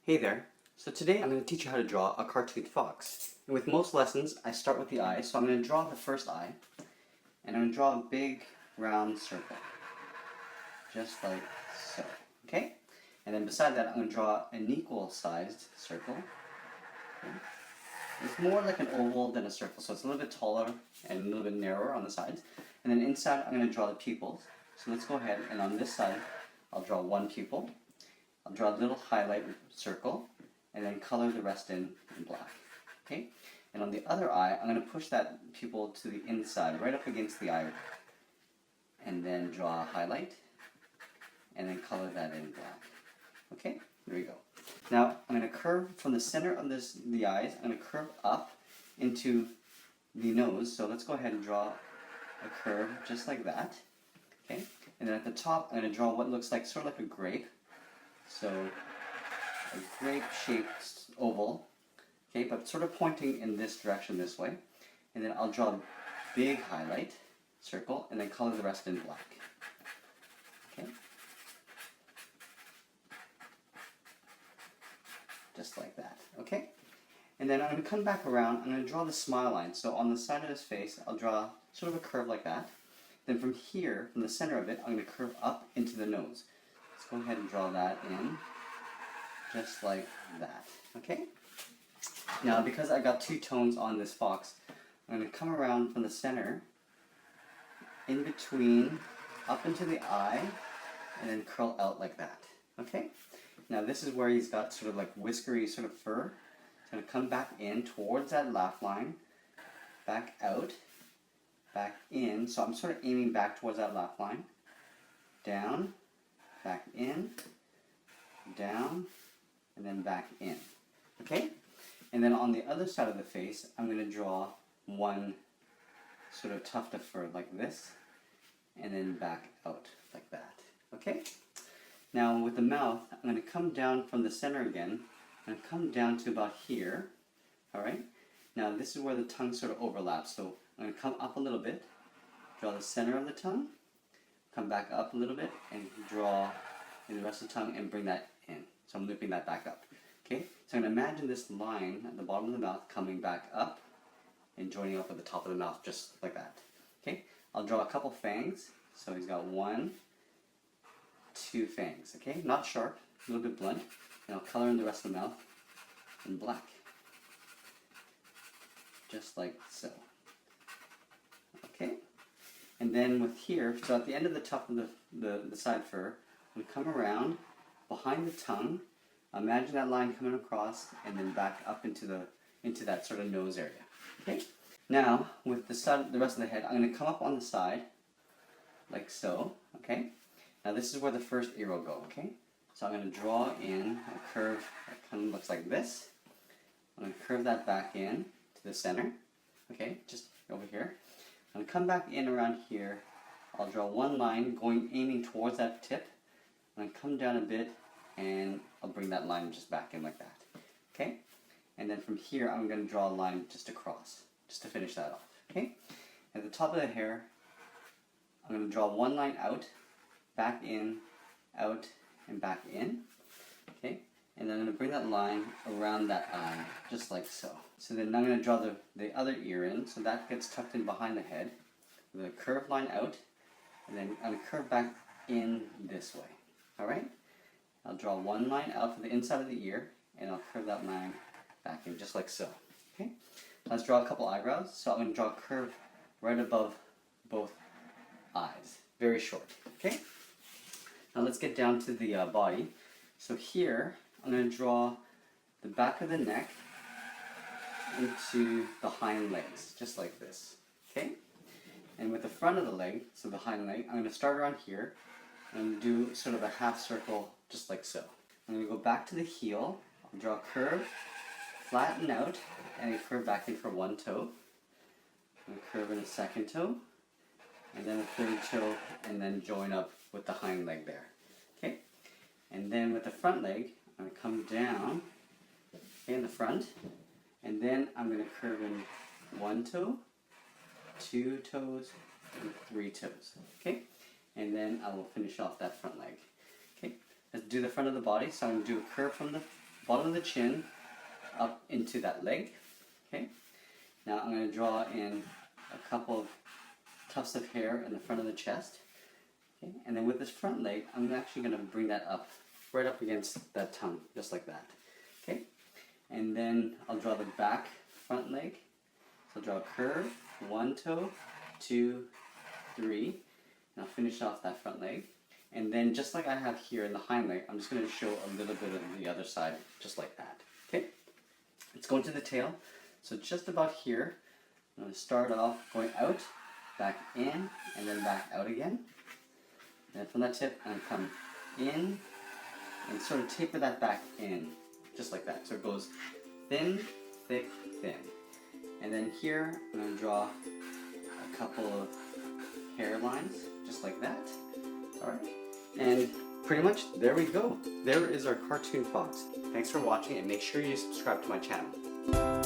Hey there. So today I'm going to teach you how to draw a cartoon fox. And with most lessons, I start with the eye. So I'm going to draw the first eye. And I'm going to draw a big round circle. Just like so. Okay? And then beside that, I'm going to draw an equal sized circle. Okay? It's more like an oval than a circle. So it's a little bit taller and a little bit narrower on the sides. And then inside, I'm going to draw the pupils. So let's go ahead and on this side, I'll draw one pupil. I'll draw a little highlight circle and then color the rest in black. Okay? And on the other eye, I'm going to push that pupil to the inside, right up against the eye, and then draw a highlight and then color that in black. Okay? There we go. Now, I'm going to curve from the center of the eyes, I'm going to curve up into the nose. So let's go ahead and draw a curve just like that. Okay? And then at the top, I'm going to draw what looks like sort of like a grape. So a grape-shaped oval, okay, but sort of pointing in this direction this way. And then I'll draw a big highlight circle and then color the rest in black. Okay? Just like that, okay? And then I'm going to come back around, I'm going to draw the smile line. So on the side of his face, I'll draw sort of a curve like that. Then from here, from the center of it, I'm going to curve up into the nose. Let's go ahead and draw that in, just like that, okay? Now, because I got two tones on this fox, I'm going to come around from the center, in between, up into the eye, and then curl out like that, okay? Now, this is where he's got sort of like whiskery sort of fur. It's going to come back in towards that laugh line, back out, back in. So I'm sort of aiming back towards that laugh line, down, back in, down, and then back in. Okay? And then on the other side of the face, I'm going to draw one sort of tuft of fur like this, and then back out like that. Okay? Now with the mouth, I'm going to come down from the center again, and come down to about here. Alright? Now this is where the tongue sort of overlaps, so I'm going to come up a little bit, draw the center of the tongue, come back up a little bit, and draw in the rest of the tongue and bring that in. So I'm looping that back up. Okay? So I'm going to imagine this line at the bottom of the mouth coming back up and joining up at the top of the mouth just like that. Okay? I'll draw a couple fangs. So he's got 1, 2 fangs. Okay? Not sharp, a little bit blunt. And I'll color in the rest of the mouth in black. Just like so. Okay? And then with here, so at the end of the tuft of the side fur, I'm going to come around behind the tongue, imagine that line coming across, and then back up into that sort of nose area. Okay? Now, with the rest of the head, I'm going to come up on the side, like so. Okay? Now this is where the first ear will go. Okay? So I'm going to draw in a curve that kind of looks like this. I'm going to curve that back in to the center. Okay? Just over here. I'm going to come back in around here. I'll draw one line aiming towards that tip. I'm going to come down a bit and I'll bring that line just back in like that. Okay? And then from here I'm going to draw a line just across, just to finish that off. Okay? At the top of the hair, I'm going to draw one line out, back in, out, and back in. Okay? And then I'm going to bring that line around that eye, just like so. So then I'm going to draw the other ear in, so that gets tucked in behind the head, with a curved line out, and then I'm going to curve back in this way. Alright? I'll draw one line out for the inside of the ear, and I'll curve that line back in, just like so. Okay? Let's draw a couple eyebrows. So I'm going to draw a curve right above both eyes. Very short. Okay? Now let's get down to the body. So here, I'm going to draw the back of the neck into the hind legs, just like this. Okay? And with the front of the leg, so the hind leg, I'm going to start around here and do sort of a half circle, just like so. I'm going to go back to the heel, I'll draw a curve, flatten out, and curve back in for one toe. I'm going to curve in a second toe, and then a third toe, and then join up with the hind leg there. Okay? And then with the front leg, I'm going to come down in the front, and then I'm going to curve in one toe, 2 toes, and 3 toes. Okay? And then I will finish off that front leg. Okay? Let's do the front of the body. So I'm going to do a curve from the bottom of the chin up into that leg. Okay. Now I'm going to draw in a couple of tufts of hair in the front of the chest. Okay. And then with this front leg, I'm actually going to bring that up, right up against that tongue, just like that. Okay. And then I'll draw the back front leg. So I'll draw a curve, 1 toe, 2, 3, and I'll finish off that front leg. And then just like I have here in the hind leg, I'm just going to show a little bit of the other side, just like that. Okay? Let's go into the tail. So just about here, I'm going to start off going out, back in, and then back out again. And from that tip, I'm going to come in and sort of taper that back in, just like that. So it goes thin, thick, thin. And then here, I'm going to draw a couple of hairlines, just like that. Alright, and pretty much there we go. There is our cartoon fox. Thanks for watching, and make sure you subscribe to my channel.